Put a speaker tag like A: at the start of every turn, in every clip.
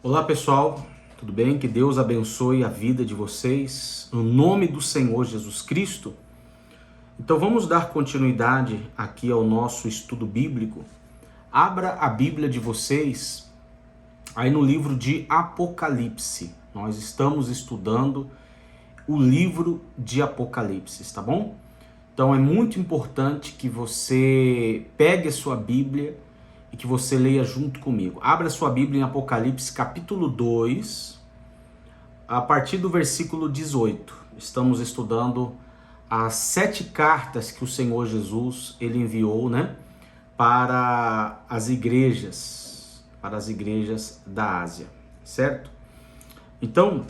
A: Olá pessoal, tudo bem? Que Deus abençoe a vida de vocês, no nome do Senhor Jesus Cristo. Então vamos dar continuidade aqui ao nosso estudo bíblico. Abra a Bíblia de vocês aí no livro de Apocalipse. Nós estamos estudando o livro de Apocalipse, tá bom? Então é muito importante que você pegue a sua Bíblia e que você leia junto comigo. Abra sua Bíblia em Apocalipse capítulo 2, a partir do versículo 18. Estamos estudando as 7 cartas que o Senhor Jesus ele enviou, para as igrejas da Ásia, certo? Então,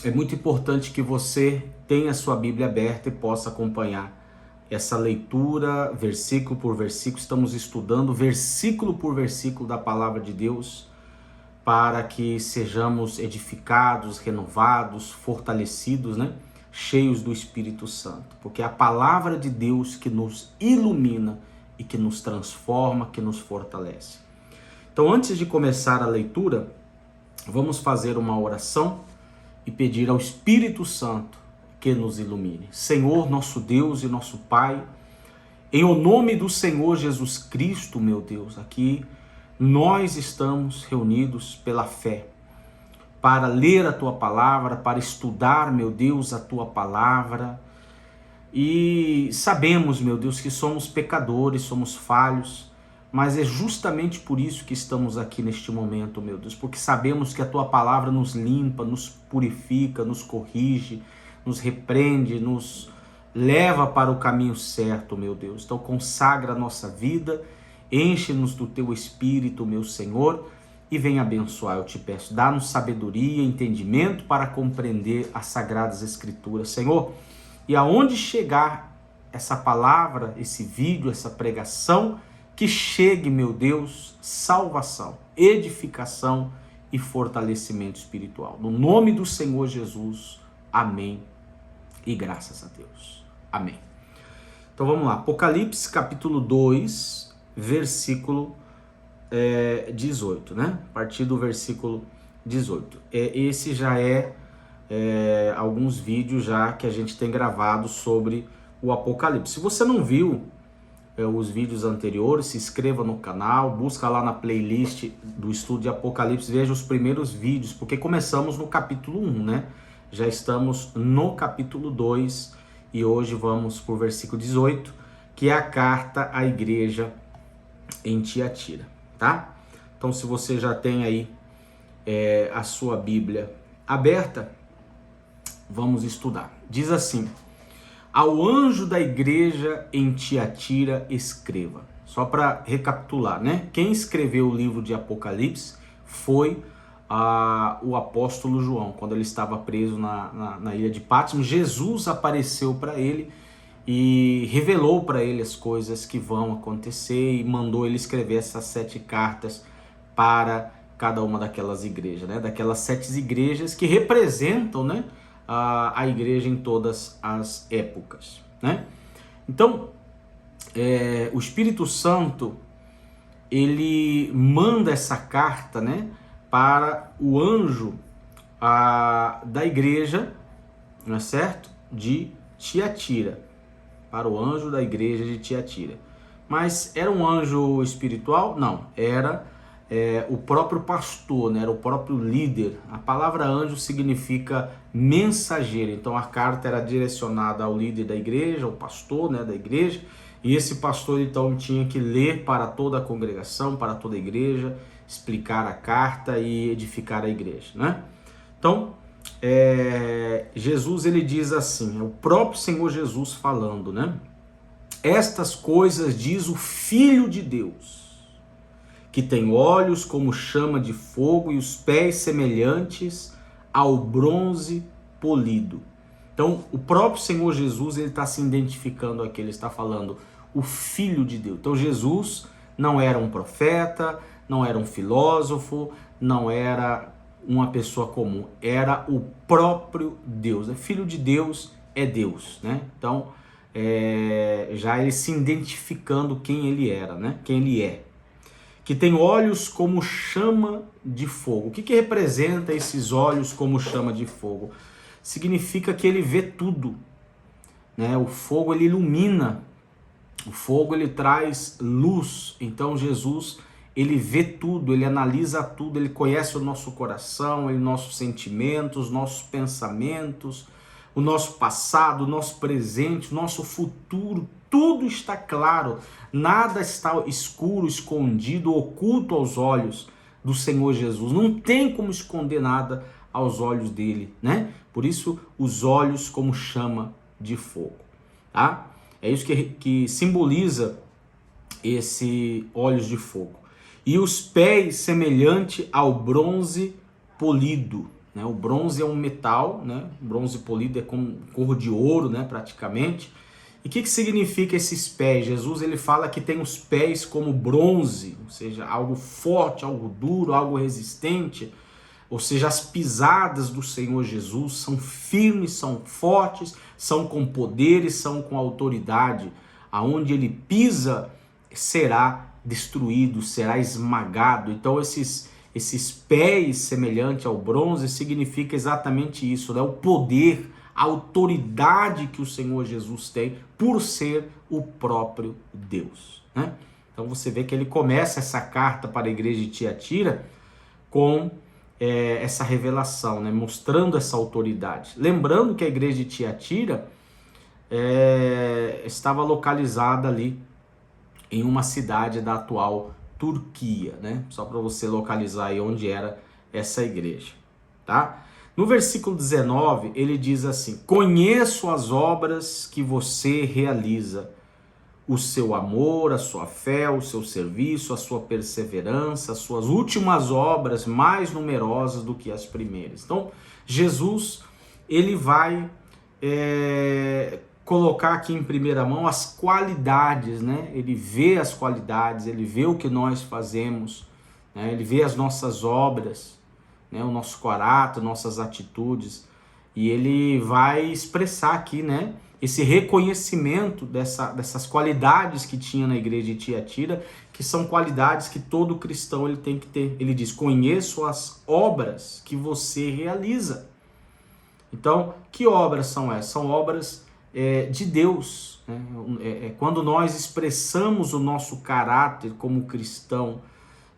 A: é muito importante que você tenha a sua Bíblia aberta e possa acompanhar essa leitura, versículo por versículo. Estamos estudando versículo por versículo da palavra de Deus para que sejamos edificados, renovados, fortalecidos, cheios do Espírito Santo. Porque é a palavra de Deus que nos ilumina e que nos transforma, que nos fortalece. Então, antes de começar a leitura, vamos fazer uma oração e pedir ao Espírito Santo que nos ilumine. Senhor, nosso Deus e nosso Pai, em o nome do Senhor Jesus Cristo, meu Deus, aqui nós estamos reunidos pela fé para ler a Tua palavra, para estudar, meu Deus, a Tua palavra. E sabemos, meu Deus, que somos pecadores, somos falhos, mas é justamente por isso que estamos aqui neste momento, meu Deus, porque sabemos que a Tua palavra nos limpa, nos purifica, nos corrige, nos repreende, nos leva para o caminho certo, meu Deus. Então consagra a nossa vida, enche-nos do Teu Espírito, meu Senhor, e vem abençoar, eu te peço. Dá-nos sabedoria, entendimento para compreender as Sagradas Escrituras, Senhor. E aonde chegar essa palavra, esse vídeo, essa pregação, que chegue, meu Deus, salvação, edificação e fortalecimento espiritual. No nome do Senhor Jesus, amém. E graças a Deus. Amém. Então vamos lá. Apocalipse capítulo 2, versículo 18, A partir do versículo 18. Esse já alguns vídeos já que a gente tem gravado sobre o Apocalipse. Se você não viu os vídeos anteriores, se inscreva no canal, busca lá na playlist do estudo de Apocalipse, veja os primeiros vídeos, porque começamos no capítulo 1, Já estamos no capítulo 2 e hoje vamos para o versículo 18, que é a carta à igreja em Tiatira, tá? Então, se você já tem aí a sua Bíblia aberta, vamos estudar. Diz assim: ao anjo da igreja em Tiatira escreva. Só para recapitular, Quem escreveu o livro de Apocalipse foi o apóstolo João. Quando ele estava preso na ilha de Patmos, Jesus apareceu para ele e revelou para ele as coisas que vão acontecer e mandou ele escrever essas 7 cartas para cada uma daquelas igrejas, daquelas 7 igrejas que representam, a igreja em todas as épocas, Então, o Espírito Santo, ele manda essa carta, para o anjo da igreja, não é certo? De Tiatira, para o anjo da igreja de Tiatira. Mas era um anjo espiritual? Não, era o próprio pastor, era o próprio líder. A palavra anjo significa mensageiro, então a carta era direcionada ao líder da igreja, ao pastor, da igreja, e esse pastor então tinha que ler para toda a congregação, para toda a igreja, explicar a carta e edificar a igreja, Então, Jesus ele diz assim, é o próprio Senhor Jesus falando, Estas coisas diz o Filho de Deus, que tem olhos como chama de fogo e os pés semelhantes ao bronze polido. Então, o próprio Senhor Jesus ele está se identificando aqui, ele está falando o Filho de Deus. Então, Jesus não era um profeta, não era um filósofo, não era uma pessoa comum, era o próprio Deus. Filho de Deus é Deus, Então, já ele se identificando quem ele era, quem ele é. que tem olhos como chama de fogo. O que representa esses olhos como chama de fogo? Significa que ele vê tudo, né? O fogo ele ilumina, o fogo ele traz luz. Então Jesus ele vê tudo, ele analisa tudo, ele conhece o nosso coração, nossos sentimentos, nossos pensamentos, o nosso passado, o nosso presente, o nosso futuro. Tudo está claro, nada está escuro, escondido, oculto aos olhos do Senhor Jesus. Não tem como esconder nada aos olhos dele, né? Por isso, os olhos como chama de fogo, tá? É isso que simboliza esse olhos de fogo. E os pés semelhante ao bronze polido, né? O bronze é um metal, né? O bronze polido é com cor de ouro, né? Praticamente. E o que significa esses pés? Jesus ele fala que tem os pés como bronze, ou seja, algo forte, algo duro, algo resistente. Ou seja, as pisadas do Senhor Jesus são firmes, são fortes, são com poderes, são com autoridade. Aonde ele pisa será destruído, será esmagado. Então esses pés semelhantes ao bronze significa exatamente isso, né? O poder, a autoridade que o Senhor Jesus tem por ser o próprio Deus, né? Então você vê que ele começa essa carta para a igreja de Tiatira com essa revelação, né? Mostrando essa autoridade. Lembrando que a igreja de Tiatira estava localizada ali em uma cidade da atual Turquia, né? Só para você localizar aí onde era essa igreja, tá? No versículo 19, ele diz assim: conheço as obras que você realiza, o seu amor, a sua fé, o seu serviço, a sua perseverança, as suas últimas obras mais numerosas do que as primeiras. Então, Jesus, ele vai colocar aqui em primeira mão as qualidades, né? Ele vê as qualidades, ele vê o que nós fazemos, né? Ele vê as nossas obras, né? O nosso caráter, nossas atitudes, e ele vai expressar aqui, né? Esse reconhecimento dessas qualidades que tinha na igreja de Tiatira, que são qualidades que todo cristão ele tem que ter. Ele diz: conheço as obras que você realiza. Então, que obras são essas? São obras de Deus, né? Quando nós expressamos o nosso caráter como cristão,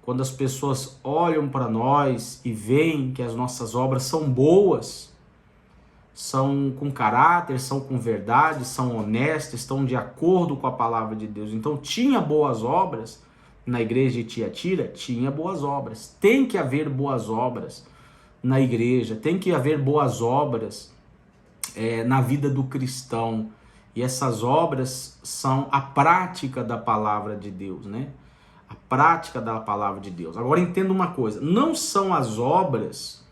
A: quando as pessoas olham para nós e veem que as nossas obras são boas, são com caráter, são com verdade, são honestas, estão de acordo com a palavra de Deus. Então tinha boas obras na igreja de Tiatira? Tinha boas obras. Tem que haver boas obras na igreja, tem que haver boas obras na vida do cristão, e essas obras são a prática da palavra de Deus, né? A prática da palavra de Deus. Agora entenda uma coisa, não são as obras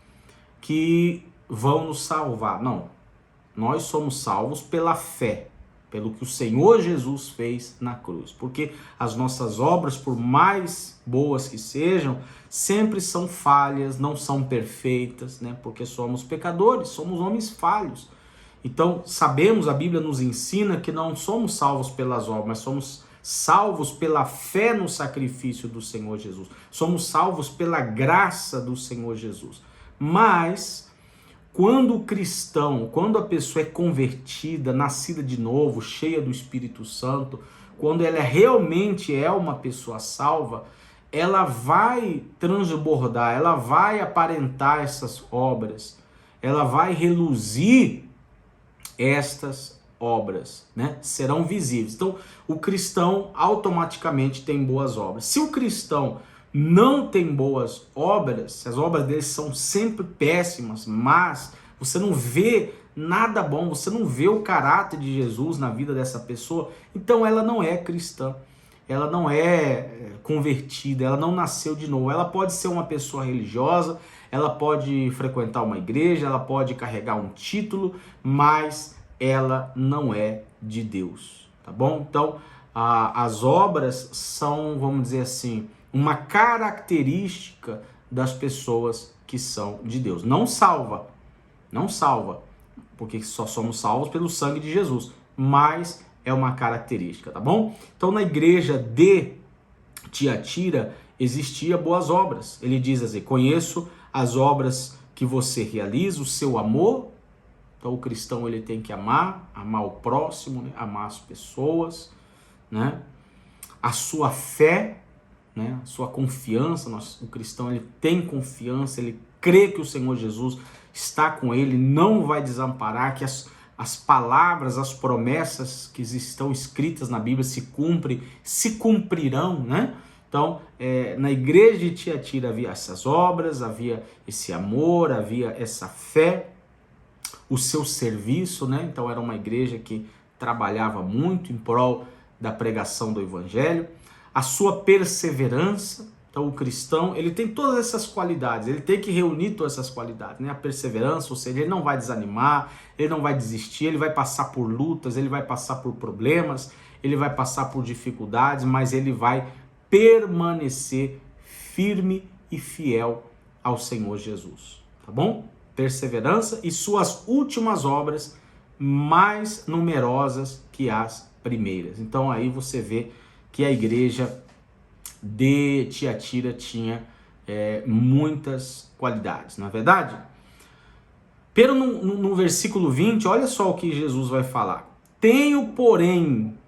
A: que vão nos salvar, não. Nós somos salvos pela fé, pelo que o Senhor Jesus fez na cruz, porque as nossas obras, por mais boas que sejam, sempre são falhas, não são perfeitas, né? Porque somos pecadores, somos homens falhos. Então, sabemos, a Bíblia nos ensina que não somos salvos pelas obras, mas somos salvos pela fé no sacrifício do Senhor Jesus. Somos salvos pela graça do Senhor Jesus. Mas, quando o cristão, quando a pessoa é convertida, nascida de novo, cheia do Espírito Santo, quando ela realmente é uma pessoa salva, ela vai transbordar, ela vai aparentar essas obras, ela vai reluzir estas obras, né? Serão visíveis. Então, o cristão automaticamente tem boas obras. Se o cristão não tem boas obras, se as obras dele são sempre péssimas, mas você não vê nada bom, você não vê o caráter de Jesus na vida dessa pessoa, então ela não é cristã, ela não é convertida, ela não nasceu de novo. Ela pode ser uma pessoa religiosa, ela pode frequentar uma igreja, ela pode carregar um título, mas ela não é de Deus, tá bom? Então, as obras são, vamos dizer assim, uma característica das pessoas que são de Deus. Não salva, porque só somos salvos pelo sangue de Jesus, mas é uma característica, tá bom? Então, na igreja de Tiatira, existia boas obras. Ele diz assim: conheço as obras que você realiza, o seu amor. Então o cristão ele tem que amar o próximo, né? Amar as pessoas, né? A sua fé, né? A sua confiança. O cristão ele tem confiança, ele crê que o Senhor Jesus está com ele, não vai desamparar, que as palavras, as promessas que estão escritas na Bíblia se cumprirão, né? Então, na igreja de Tiatira havia essas obras, havia esse amor, havia essa fé, o seu serviço, né? Então era uma igreja que trabalhava muito em prol da pregação do evangelho, a sua perseverança. Então o cristão, ele tem todas essas qualidades, ele tem que reunir todas essas qualidades, né? A perseverança, ou seja, ele não vai desanimar, ele não vai desistir, ele vai passar por lutas, ele vai passar por problemas, ele vai passar por dificuldades, mas ele vai permanecer firme e fiel ao Senhor Jesus, tá bom? Perseverança e suas últimas obras mais numerosas que as primeiras. Então aí você vê que a igreja de Tiatira tinha muitas qualidades, não é verdade? Pero no versículo 20, olha só o que Jesus vai falar. Tenho, porém,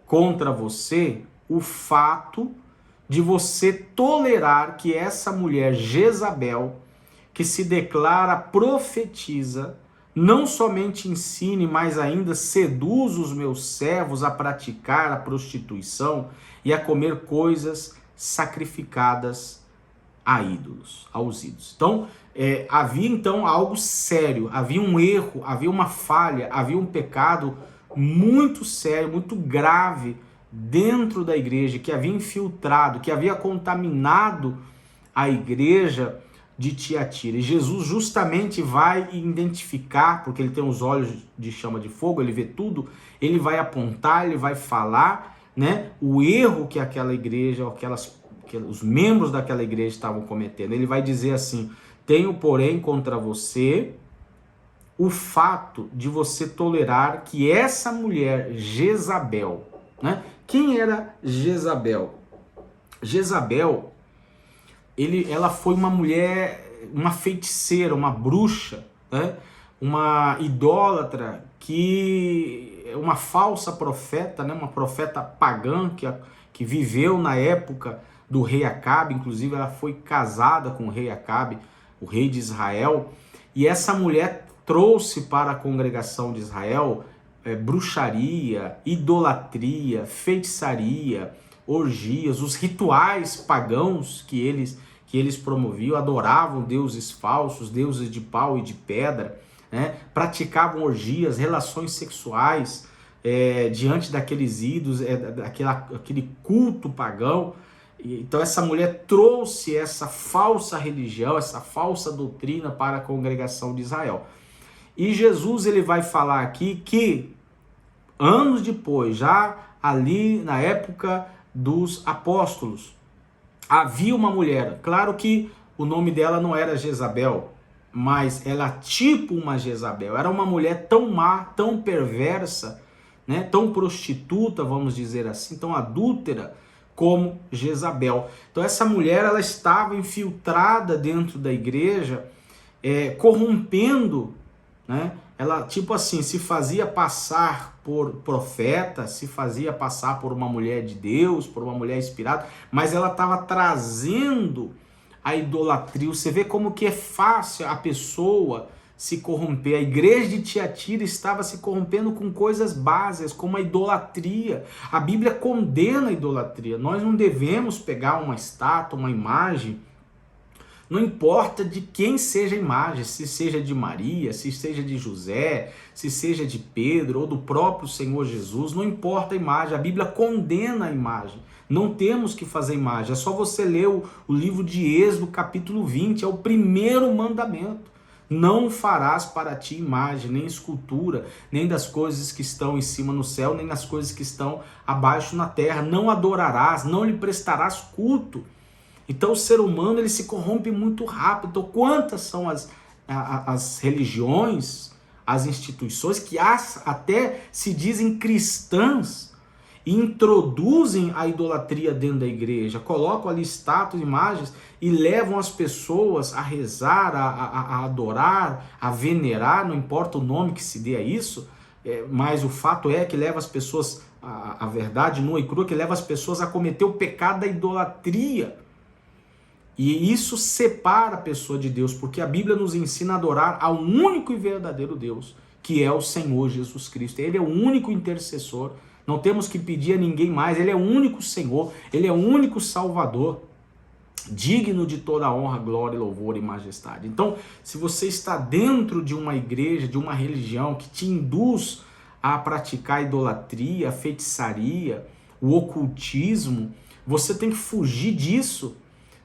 A: contra você o fato de você tolerar que essa mulher Jezabel, que se declara profetiza, não somente ensine, mas ainda seduz os meus servos a praticar a prostituição e a comer coisas sacrificadas a ídolos, aos ídolos. Então, havia então algo sério, havia um erro, havia uma falha, havia um pecado muito sério, muito grave dentro da igreja, que havia infiltrado, que havia contaminado a igreja de Tiatira. E Jesus justamente vai identificar, porque ele tem os olhos de chama de fogo, ele vê tudo, ele vai apontar, ele vai falar, né, o erro que aquela igreja, os membros daquela igreja estavam cometendo. Ele vai dizer assim: tenho, porém, contra você o fato de você tolerar que essa mulher Jezabel, né? Quem era Jezabel? Jezabel, ela foi uma mulher, uma feiticeira, uma bruxa, né? Uma idólatra, uma falsa profeta, né? Uma profeta pagã que viveu na época do rei Acabe. Inclusive ela foi casada com o rei Acabe, o rei de Israel, e essa mulher trouxe para a congregação de Israel bruxaria, idolatria, feitiçaria, orgias, os rituais pagãos que eles promoviam, adoravam deuses falsos, deuses de pau e de pedra, né? Praticavam orgias, relações sexuais diante daqueles ídolos, aquele culto pagão. Então essa mulher trouxe essa falsa religião, essa falsa doutrina para a congregação de Israel. E Jesus ele vai falar aqui que anos depois, já ali na época dos apóstolos, havia uma mulher, claro que o nome dela não era Jezabel, mas ela tipo uma Jezabel, era uma mulher tão má, tão perversa, né, tão prostituta, vamos dizer assim, tão adúltera como Jezabel. Então essa mulher ela estava infiltrada dentro da igreja, corrompendo, né? Ela tipo assim se fazia passar por profeta, se fazia passar por uma mulher de Deus, por uma mulher inspirada, mas ela estava trazendo a idolatria. Você vê como que é fácil a pessoa se corromper. A igreja de Tiatira estava se corrompendo com coisas básicas, como a idolatria. A Bíblia condena a idolatria. Nós não devemos pegar uma estátua, uma imagem, não importa de quem seja a imagem, se seja de Maria, se seja de José, se seja de Pedro ou do próprio Senhor Jesus, não importa a imagem, a Bíblia condena a imagem. Não temos que fazer imagem, é só você ler o livro de Êxodo, capítulo 20, é o primeiro mandamento. Não farás para ti imagem, nem escultura, nem das coisas que estão em cima no céu, nem das coisas que estão abaixo na terra. Não adorarás, não lhe prestarás culto. Então o ser humano ele se corrompe muito rápido. Então quantas são as religiões, as instituições que até se dizem cristãs e introduzem a idolatria dentro da igreja, colocam ali estátuas, imagens e levam as pessoas a rezar, a adorar, a venerar, não importa o nome que se dê a isso, mas o fato é que leva as pessoas, a verdade nua e crua, que leva as pessoas a cometer o pecado da idolatria. E isso separa a pessoa de Deus, porque a Bíblia nos ensina a adorar ao único e verdadeiro Deus, que é o Senhor Jesus Cristo. Ele é o único intercessor, não temos que pedir a ninguém mais, ele é o único Senhor, ele é o único Salvador, digno de toda honra, glória, louvor e majestade. Então, se você está dentro de uma igreja, de uma religião que te induz a praticar a idolatria, a feitiçaria, o ocultismo, você tem que fugir disso,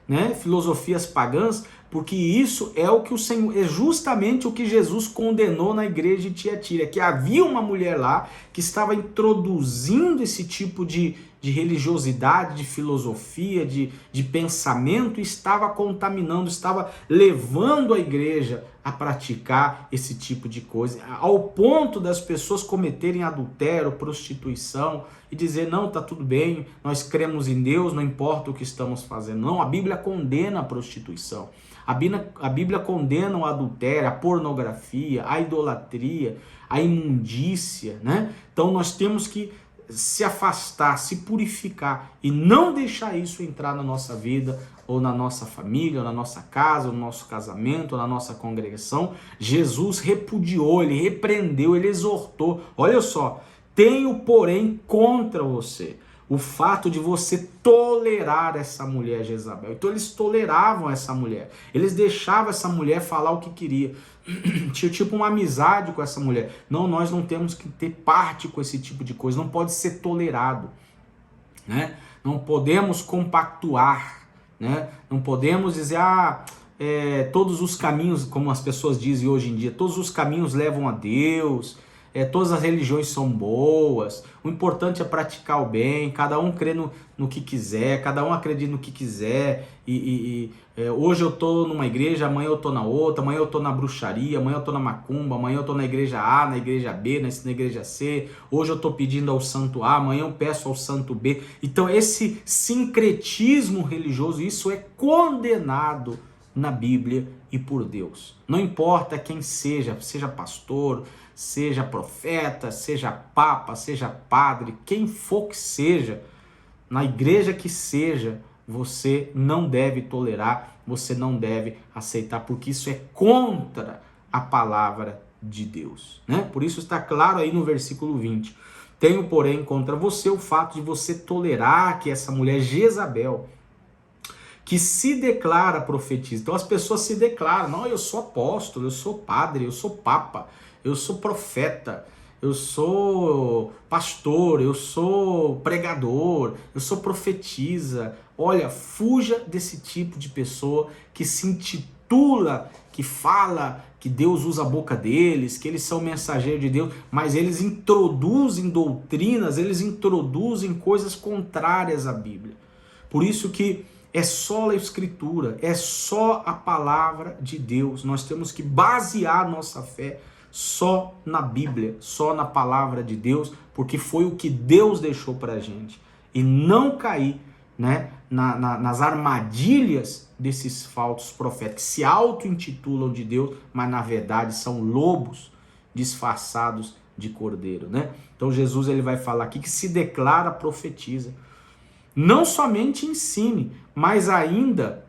A: né? Filosofias pagãs, porque isso é o que o Senhor, é justamente o que Jesus condenou na igreja de Tiatira, que havia uma mulher lá que estava introduzindo esse tipo de religiosidade, de filosofia, de pensamento, e estava contaminando, estava levando a igreja a praticar esse tipo de coisa, ao ponto das pessoas cometerem adultério, prostituição, e dizer, não, tá tudo bem, nós cremos em Deus, não importa o que estamos fazendo. Não, a Bíblia condena a prostituição, a Bíblia condena o adultério, a pornografia, a idolatria, a imundícia, né? Então nós temos que se afastar, se purificar e não deixar isso entrar na nossa vida, ou na nossa família, ou na nossa casa, ou no nosso casamento, ou na nossa congregação. Jesus repudiou, ele repreendeu, ele exortou. Olha só, tenho, porém, contra você o fato de você tolerar essa mulher Jezabel. Então eles toleravam essa mulher, eles deixavam essa mulher falar o que queria, tinha tipo uma amizade com essa mulher. Não, nós não temos que ter parte com esse tipo de coisa, não pode ser tolerado, né? Não podemos compactuar, né? Não podemos dizer, todos os caminhos, como as pessoas dizem hoje em dia, todos os caminhos levam a Deus, todas as religiões são boas, o importante é praticar o bem, cada um crê no que quiser, cada um acredita no que quiser, hoje eu estou numa igreja, amanhã eu estou na outra, amanhã eu estou na bruxaria, amanhã eu estou na macumba, amanhã eu estou na igreja A, na igreja B, na igreja C, hoje eu estou pedindo ao santo A, amanhã eu peço ao santo B. Então esse sincretismo religioso, isso é condenado na Bíblia e por Deus. Não importa quem seja pastor, seja profeta, seja papa, seja padre, quem for que seja, na igreja que seja, você não deve tolerar, você não deve aceitar, porque isso é contra a palavra de Deus, né? Por isso está claro aí no versículo 20. Tenho, porém, contra você o fato de você tolerar que essa mulher Jezabel, que se declara profetiza. Então as pessoas se declaram, não, eu sou apóstolo, eu sou padre, eu sou papa, eu sou profeta, eu sou pastor, eu sou pregador, eu sou profetisa. Olha, fuja desse tipo de pessoa que se intitula, que fala que Deus usa a boca deles, que eles são mensageiros de Deus, mas eles introduzem doutrinas, eles introduzem coisas contrárias à Bíblia. Por isso que é só a Escritura, é só a palavra de Deus. Nós temos que basear nossa fé só na Bíblia, só na palavra de Deus, porque foi o que Deus deixou para a gente. E não cair, né, nas armadilhas desses falsos profetas, que se auto-intitulam de Deus, mas na verdade são lobos disfarçados de cordeiro, né? Então Jesus ele vai falar aqui que se declara profetiza. Não somente ensine, mas ainda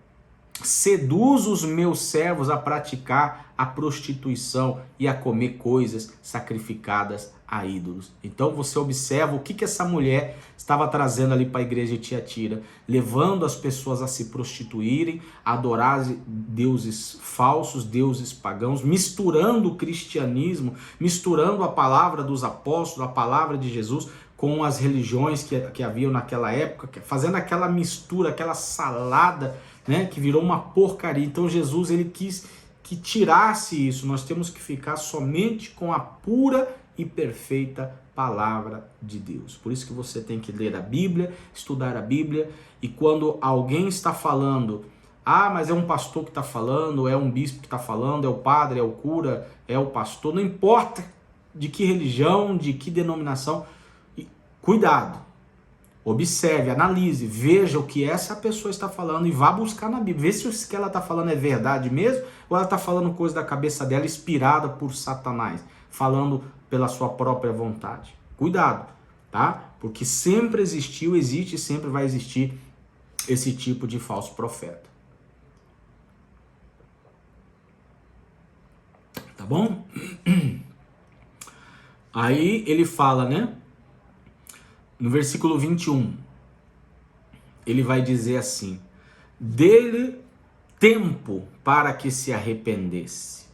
A: seduz os meus servos a praticar a prostituição e a comer coisas sacrificadas a ídolos. Então você observa o que essa mulher estava trazendo ali para a igreja de Tiatira, levando as pessoas a se prostituírem, a adorar deuses falsos, deuses pagãos, misturando o cristianismo, misturando a palavra dos apóstolos, a palavra de Jesus, com as religiões que haviam naquela época, fazendo aquela mistura, aquela salada, né, que virou uma porcaria. Então Jesus ele quis que tirasse isso. Nós temos que ficar somente com a pura e perfeita palavra de Deus. Por isso que você tem que ler a Bíblia, estudar a Bíblia, e quando alguém está falando, mas é um pastor que está falando, é um bispo que está falando, é o padre, é o cura, é o pastor, não importa de que religião, de que denominação, cuidado, Observe, analise, veja o que essa pessoa está falando e vá buscar na Bíblia. Vê se o que ela está falando é verdade mesmo ou ela está falando coisa da cabeça dela, inspirada por Satanás, falando pela sua própria vontade. Cuidado, tá? Porque sempre existiu, existe e sempre vai existir esse tipo de falso profeta. Tá bom? Aí ele fala, né? No versículo 21, ele vai dizer assim: dele tempo para que se arrependesse,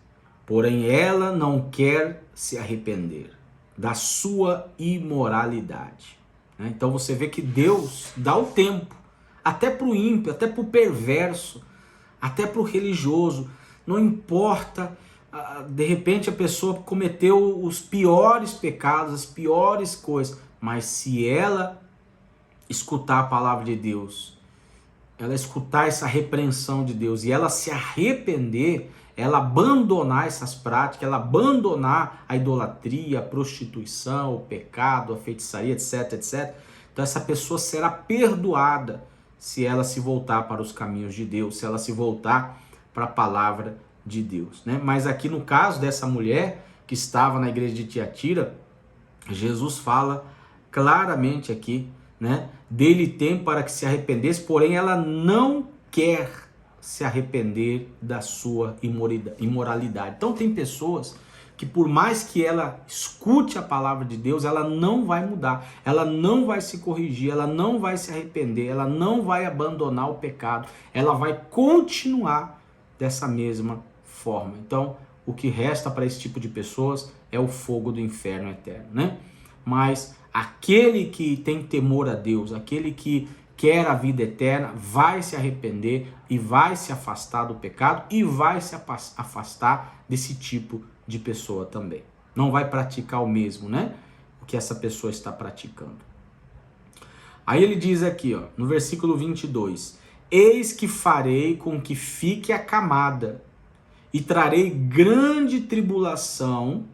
A: porém ela não quer se arrepender da sua imoralidade. Então você vê que Deus dá o tempo, até para o ímpio, até para o perverso, até para o religioso, não importa. De repente a pessoa cometeu os piores pecados, as piores coisas, mas se ela escutar a palavra de Deus, ela escutar essa repreensão de Deus e ela se arrepender, ela abandonar essas práticas, ela abandonar a idolatria, a prostituição, o pecado, a feitiçaria, etc, etc. Então essa pessoa será perdoada se ela se voltar para os caminhos de Deus, se ela se voltar para a palavra de Deus, né? Mas aqui no caso dessa mulher que estava na igreja de Tiatira, Jesus fala claramente aqui, né? Dele tempo para que se arrependesse, porém ela não quer se arrepender da sua imoralidade. Então tem pessoas que por mais que ela escute a palavra de Deus, ela não vai mudar, ela não vai se corrigir, ela não vai se arrepender, ela não vai abandonar o pecado, ela vai continuar dessa mesma forma. Então, o que resta para esse tipo de pessoas é o fogo do inferno eterno, né? Mas aquele que tem temor a Deus, aquele que quer a vida eterna, vai se arrepender e vai se afastar do pecado e vai se afastar desse tipo de pessoa também. Não vai praticar o mesmo, né? O que essa pessoa está praticando. Aí ele diz aqui, ó, no versículo 22, eis que farei com que fique acamada e trarei grande tribulação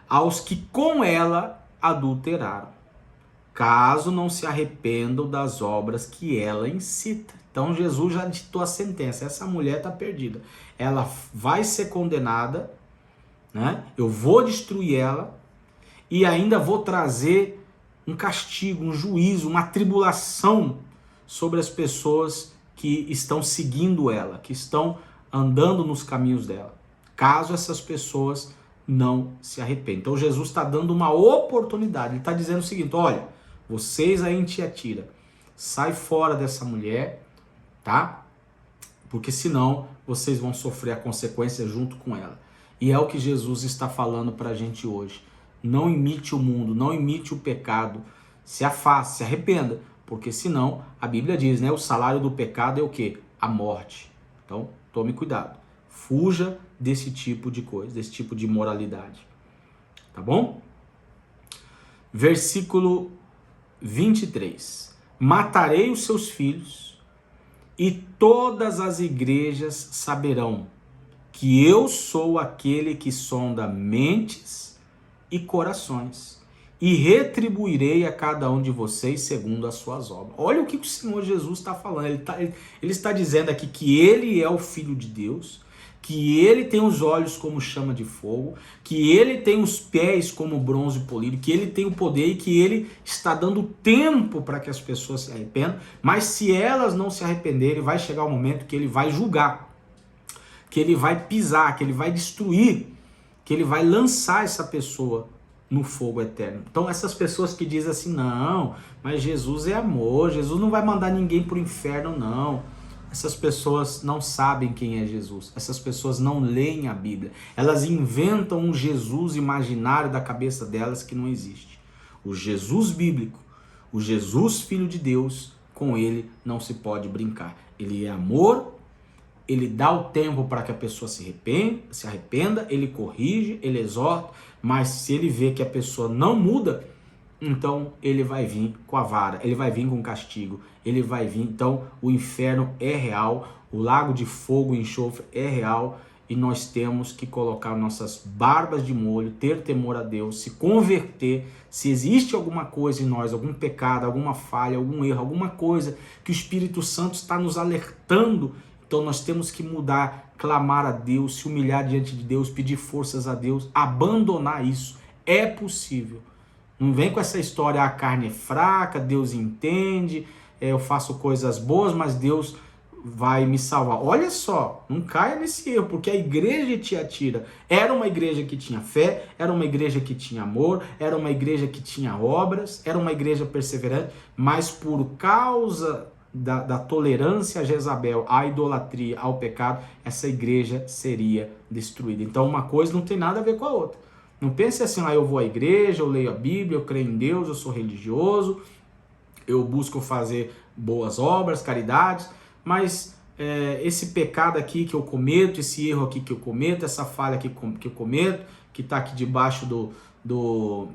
A: aos que com ela adulteraram, caso não se arrependam das obras que ela incita. Então Jesus já ditou a sentença, essa mulher está perdida. Ela vai ser condenada, né? Eu vou destruir ela e ainda vou trazer um castigo, um juízo, uma tribulação sobre as pessoas que estão seguindo ela, que estão andando nos caminhos dela, caso essas pessoas não se arrependam. Então Jesus está dando uma oportunidade, ele está dizendo o seguinte: olha, vocês aí em Tiatira, sai fora dessa mulher, tá? Porque senão vocês vão sofrer a consequência junto com ela. E é o que Jesus está falando para a gente hoje. Não imite o mundo, não imite o pecado, se afaste, se arrependa, porque senão a Bíblia diz, né? O salário do pecado é o quê? A morte. Então tome cuidado, fuja desse tipo de coisa, desse tipo de imoralidade, tá bom? Versículo 23, matarei os seus filhos e todas as igrejas saberão que eu sou aquele que sonda mentes e corações e retribuirei a cada um de vocês segundo as suas obras. Olha o que o Senhor Jesus está falando. Ele está dizendo aqui que ele é o Filho de Deus, que ele tem os olhos como chama de fogo, que ele tem os pés como bronze polido, que ele tem o poder e que ele está dando tempo para que as pessoas se arrependam, mas se elas não se arrependerem, vai chegar o momento que ele vai julgar, que ele vai pisar, que ele vai destruir, que ele vai lançar essa pessoa no fogo eterno. Então essas pessoas que dizem assim, não, mas Jesus é amor, Jesus não vai mandar ninguém para o inferno, não. Essas pessoas não sabem quem é Jesus, essas pessoas não leem a Bíblia, elas inventam um Jesus imaginário da cabeça delas que não existe. O Jesus bíblico, o Jesus Filho de Deus, com ele não se pode brincar. Ele é amor, ele dá o tempo para que a pessoa se arrependa, ele corrige, ele exorta, mas se ele vê que a pessoa não muda, então ele vai vir com a vara, ele vai vir com castigo, ele vai vir. Então o inferno é real, o lago de fogo e enxofre é real e nós temos que colocar nossas barbas de molho, ter temor a Deus, se converter. Se existe alguma coisa em nós, algum pecado, alguma falha, algum erro, alguma coisa que o Espírito Santo está nos alertando, então nós temos que mudar, clamar a Deus, se humilhar diante de Deus, pedir forças a Deus, abandonar isso. É possível. Não vem com essa história, a carne é fraca, Deus entende, eu faço coisas boas, mas Deus vai me salvar. Olha só, não caia nesse erro, porque a igreja de Tiatira era uma igreja que tinha fé, era uma igreja que tinha amor, era uma igreja que tinha obras, era uma igreja perseverante, mas por causa da tolerância a Jezabel, à idolatria, ao pecado, essa igreja seria destruída. Então uma coisa não tem nada a ver com a outra. Não pense assim, eu vou à igreja, eu leio a Bíblia, eu creio em Deus, eu sou religioso, eu busco fazer boas obras, caridades, mas esse pecado aqui que eu cometo, esse erro aqui que eu cometo, essa falha que eu cometo, que está aqui debaixo do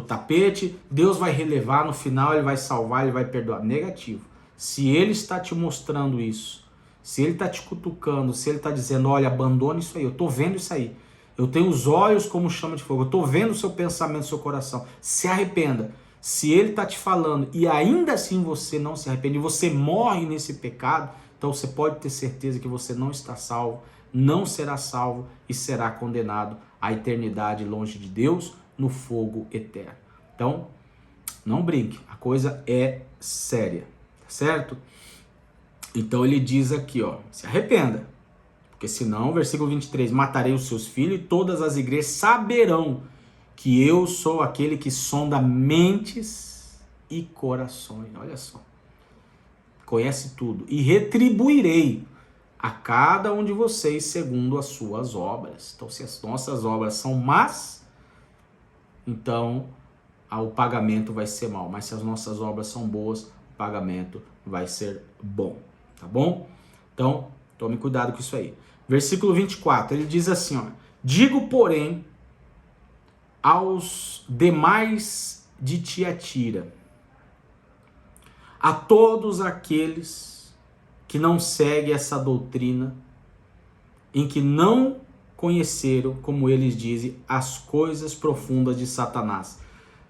A: tapete, Deus vai relevar, no final ele vai salvar, ele vai perdoar. Negativo. Se ele está te mostrando isso, se ele está te cutucando, se ele está dizendo, olha, abandone isso aí, eu estou vendo isso aí, eu tenho os olhos como chama de fogo, eu estou vendo o seu pensamento, o seu coração, se arrependa. Se ele está te falando e ainda assim você não se arrepende, você morre nesse pecado, então você pode ter certeza que você não está salvo, não será salvo e será condenado à eternidade longe de Deus, no fogo eterno. Então, não brinque, a coisa é séria, certo? Então ele diz aqui, se arrependa, porque senão, versículo 23, matarei os seus filhos e todas as igrejas saberão que eu sou aquele que sonda mentes e corações. Olha só. Conhece tudo. E retribuirei a cada um de vocês segundo as suas obras. Então, se as nossas obras são más, então o pagamento vai ser mau. Mas se as nossas obras são boas, o pagamento vai ser bom. Tá bom? Então, tome cuidado com isso aí. Versículo 24, ele diz assim, digo, porém, aos demais de Tiatira, a todos aqueles que não seguem essa doutrina, em que não conheceram, como eles dizem, as coisas profundas de Satanás,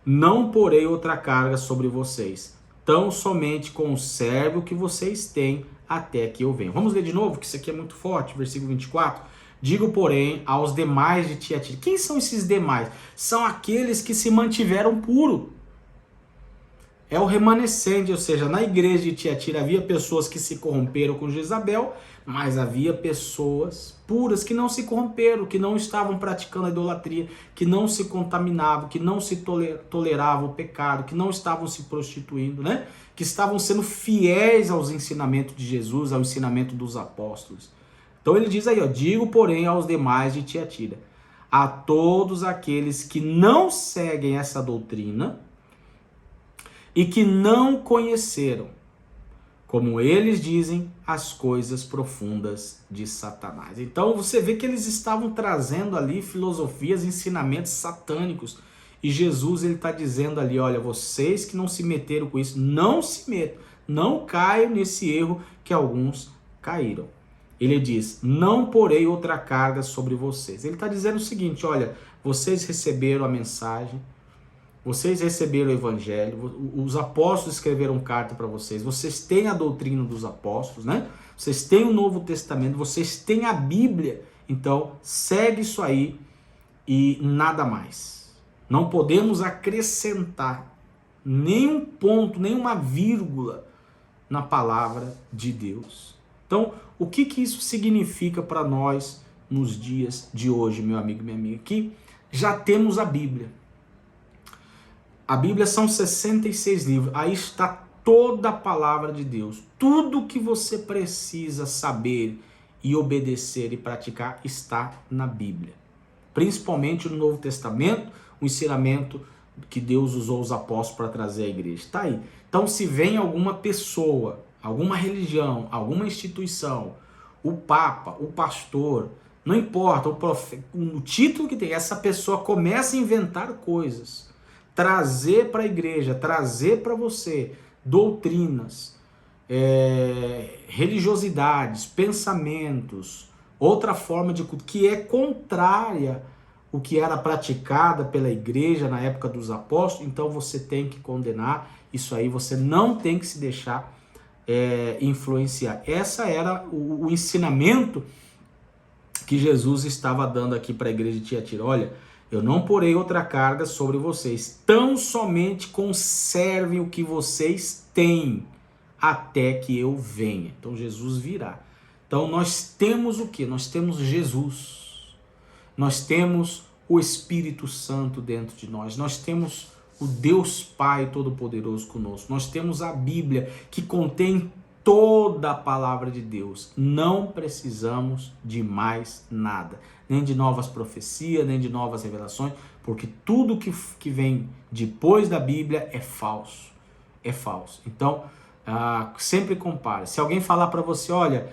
A: não porei outra carga sobre vocês, tão somente conserve o que vocês têm até que eu venha. Vamos ler de novo, que isso aqui é muito forte, versículo 24. Digo, porém, aos demais de Tiatira. Quem são esses demais? São aqueles que se mantiveram puros. É o remanescente, ou seja, na igreja de Tiatira havia pessoas que se corromperam com Jezabel, mas havia pessoas puras que não se corromperam, que não estavam praticando a idolatria, que não se contaminavam, que não se toleravam o pecado, que não estavam se prostituindo, né? Que estavam sendo fiéis aos ensinamentos de Jesus, ao ensinamento dos apóstolos. Então ele diz aí, digo, porém, aos demais de Tiatira, a todos aqueles que não seguem essa doutrina e que não conheceram, como eles dizem, as coisas profundas de Satanás. Então você vê que eles estavam trazendo ali filosofias, ensinamentos satânicos. E Jesus ele está dizendo ali, olha, vocês que não se meteram com isso, não se metam, não caiam nesse erro que alguns caíram. Ele diz, não porei outra carga sobre vocês. Ele está dizendo o seguinte, olha, vocês receberam a mensagem, vocês receberam o evangelho, os apóstolos escreveram carta para vocês, vocês têm a doutrina dos apóstolos, né? Vocês têm o Novo Testamento, vocês têm a Bíblia, então segue isso aí e nada mais. Não podemos acrescentar nenhum ponto, nenhuma vírgula na palavra de Deus. Então, o que isso significa para nós nos dias de hoje, meu amigo e minha amiga? Que já temos a Bíblia. A Bíblia são 66 livros. Aí está toda a palavra de Deus. Tudo que você precisa saber e obedecer e praticar está na Bíblia. Principalmente no Novo Testamento, o ensinamento que Deus usou os apóstolos para trazer à igreja. Está aí. Então, se vem alguma pessoa, alguma religião, alguma instituição, o Papa, o pastor, não importa, o título que tem, essa pessoa começa a inventar coisas, trazer para a igreja, trazer para você doutrinas, religiosidades, pensamentos, outra forma de culto que é contrária o que era praticada pela igreja na época dos apóstolos, então você tem que condenar isso aí, você não tem que se deixar influenciar. Essa era o ensinamento que Jesus estava dando aqui para a igreja de Tiatira. Olha, eu não porei outra carga sobre vocês, tão somente conservem o que vocês têm, até que eu venha. Então Jesus virá. Então nós temos o que? Nós temos Jesus. Nós temos o Espírito Santo dentro de nós. Nós temos o Deus Pai Todo-Poderoso conosco. Nós temos a Bíblia que contém toda a palavra de Deus. Não precisamos de mais nada. Nem de novas profecias, nem de novas revelações, porque tudo que vem depois da Bíblia é falso. É falso. Então, sempre compare. Se alguém falar para você, olha,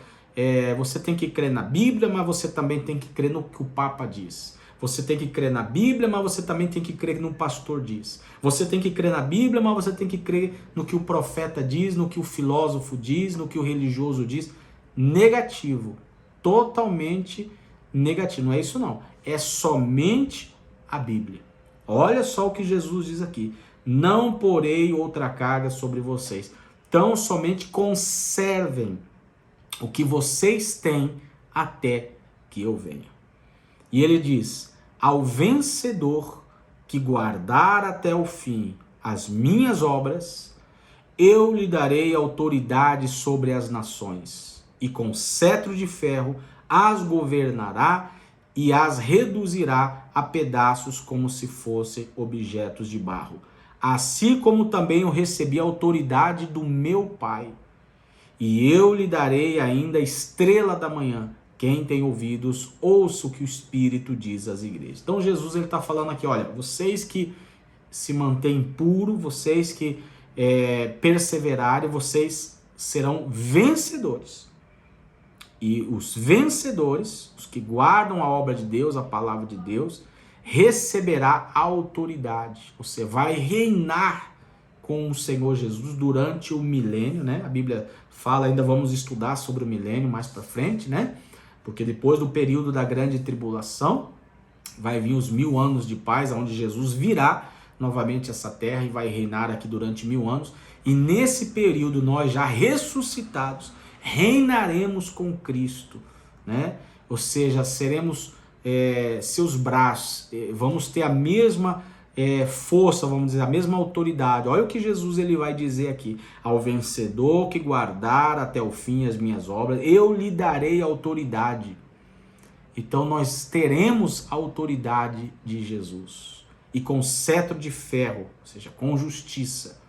A: você tem que crer na Bíblia, mas você também tem que crer no que o Papa diz. Você tem que crer na Bíblia, mas você também tem que crer no que o pastor diz. Você tem que crer na Bíblia, mas você tem que crer no que o profeta diz, no que o filósofo diz, no que o religioso diz. Negativo. Totalmente negativo. Não é isso não. É somente a Bíblia. Olha só o que Jesus diz aqui. Não porei outra carga sobre vocês. Então somente conservem o que vocês têm até que eu venha. E ele diz, ao vencedor que guardar até o fim as minhas obras, eu lhe darei autoridade sobre as nações, e com cetro de ferro as governará e as reduzirá a pedaços como se fossem objetos de barro. Assim como também eu recebi a autoridade do meu Pai, e eu lhe darei ainda a estrela da manhã. Quem tem ouvidos, ouça o que o Espírito diz às igrejas. Então Jesus está falando aqui, olha, vocês que se mantêm puros, vocês que perseverarem, vocês serão vencedores. E os vencedores, os que guardam a obra de Deus, a palavra de Deus, receberá autoridade. Você vai reinar com o Senhor Jesus durante o milênio, né? A Bíblia fala, ainda vamos estudar sobre o milênio mais para frente, né? Porque depois do período da grande tribulação, vai vir os 1000 anos de paz, onde Jesus virá novamente essa terra e vai reinar aqui durante 1000 anos. E nesse período, nós já ressuscitados, reinaremos com Cristo, né? Ou seja, seremos seus braços, vamos ter a mesma força, vamos dizer, a mesma autoridade. Olha o que Jesus ele vai dizer aqui: ao vencedor que guardar até o fim as minhas obras, eu lhe darei autoridade. Então nós teremos a autoridade de Jesus, e com cetro de ferro, ou seja, com justiça,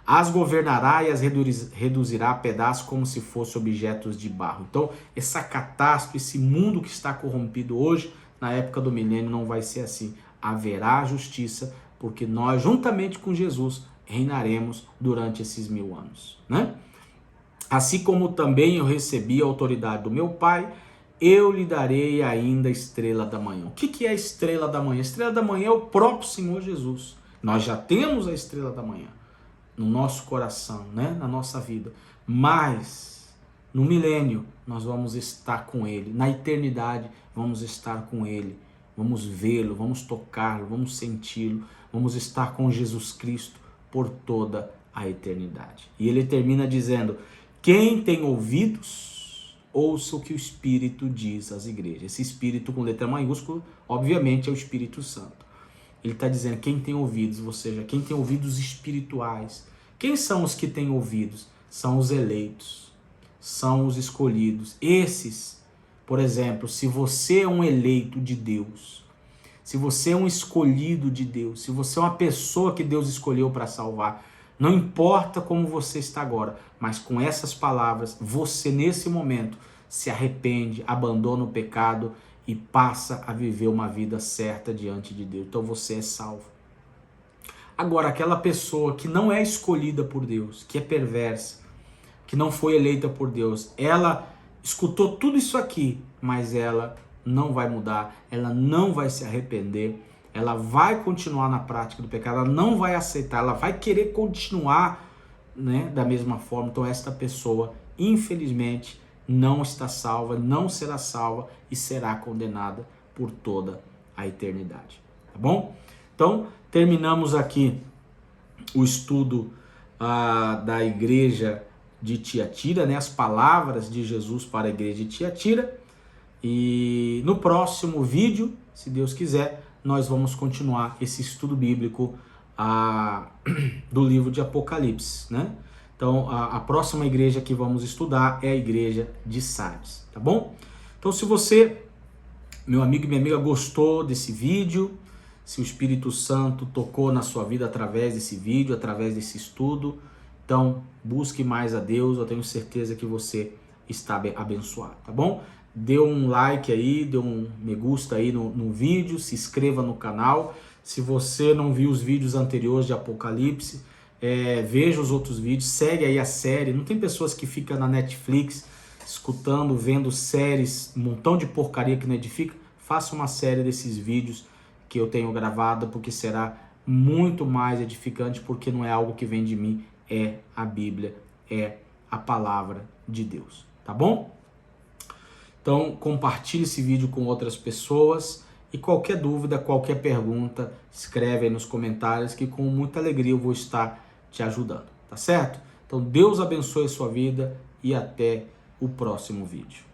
A: as governará e as reduzirá a pedaços como se fossem objetos de barro. Então essa catástrofe, esse mundo que está corrompido hoje, na época do milênio não vai ser assim. Haverá justiça, porque nós, juntamente com Jesus, reinaremos durante esses 1000 anos, né? Assim como também eu recebi a autoridade do meu Pai, eu lhe darei ainda a estrela da manhã. O que é a estrela da manhã? A estrela da manhã é o próprio Senhor Jesus. Nós já temos a estrela da manhã no nosso coração, né? Na nossa vida. Mas no milênio nós vamos estar com Ele. Na eternidade vamos estar com Ele. Vamos vê-lo, vamos tocá-lo, vamos senti-lo, vamos estar com Jesus Cristo por toda a eternidade. E ele termina dizendo, quem tem ouvidos, ouça o que o Espírito diz às igrejas. Esse Espírito com letra maiúscula, obviamente, é o Espírito Santo. Ele está dizendo, quem tem ouvidos, ou seja, quem tem ouvidos espirituais. Quem são os que têm ouvidos? São os eleitos, são os escolhidos. Esses, por exemplo, se você é um eleito de Deus, se você é um escolhido de Deus, se você é uma pessoa que Deus escolheu para salvar, não importa como você está agora, mas com essas palavras, você nesse momento se arrepende, abandona o pecado e passa a viver uma vida certa diante de Deus. Então você é salvo. Agora, aquela pessoa que não é escolhida por Deus, que é perversa, que não foi eleita por Deus, ela escutou tudo isso aqui, mas ela não vai mudar, ela não vai se arrepender, ela vai continuar na prática do pecado, ela não vai aceitar, ela vai querer continuar, né, da mesma forma. Então esta pessoa, infelizmente, não está salva, não será salva e será condenada por toda a eternidade. Tá bom? Então, terminamos aqui o estudo da igreja de Tiatira, né? As palavras de Jesus para a igreja de Tiatira. E no próximo vídeo, se Deus quiser, nós vamos continuar esse estudo bíblico do livro de Apocalipse, né? Então, a próxima igreja que vamos estudar é a igreja de Sardes, tá bom? Então, se você, meu amigo e minha amiga, gostou desse vídeo, se o Espírito Santo tocou na sua vida através desse vídeo, através desse estudo, então busque mais a Deus, eu tenho certeza que você está abençoado, tá bom? Dê um like aí, dê um me gusta aí no vídeo, se inscreva no canal. Se você não viu os vídeos anteriores de Apocalipse, veja os outros vídeos, segue aí a série. Não tem pessoas que ficam na Netflix escutando, vendo séries, um montão de porcaria que não edifica. Faça uma série desses vídeos que eu tenho gravado, porque será muito mais edificante, porque não é algo que vem de mim, é a Bíblia, é a palavra de Deus, tá bom? Então, compartilhe esse vídeo com outras pessoas e qualquer dúvida, qualquer pergunta, escreve aí nos comentários que com muita alegria eu vou estar te ajudando, tá certo? Então, Deus abençoe a sua vida e até o próximo vídeo.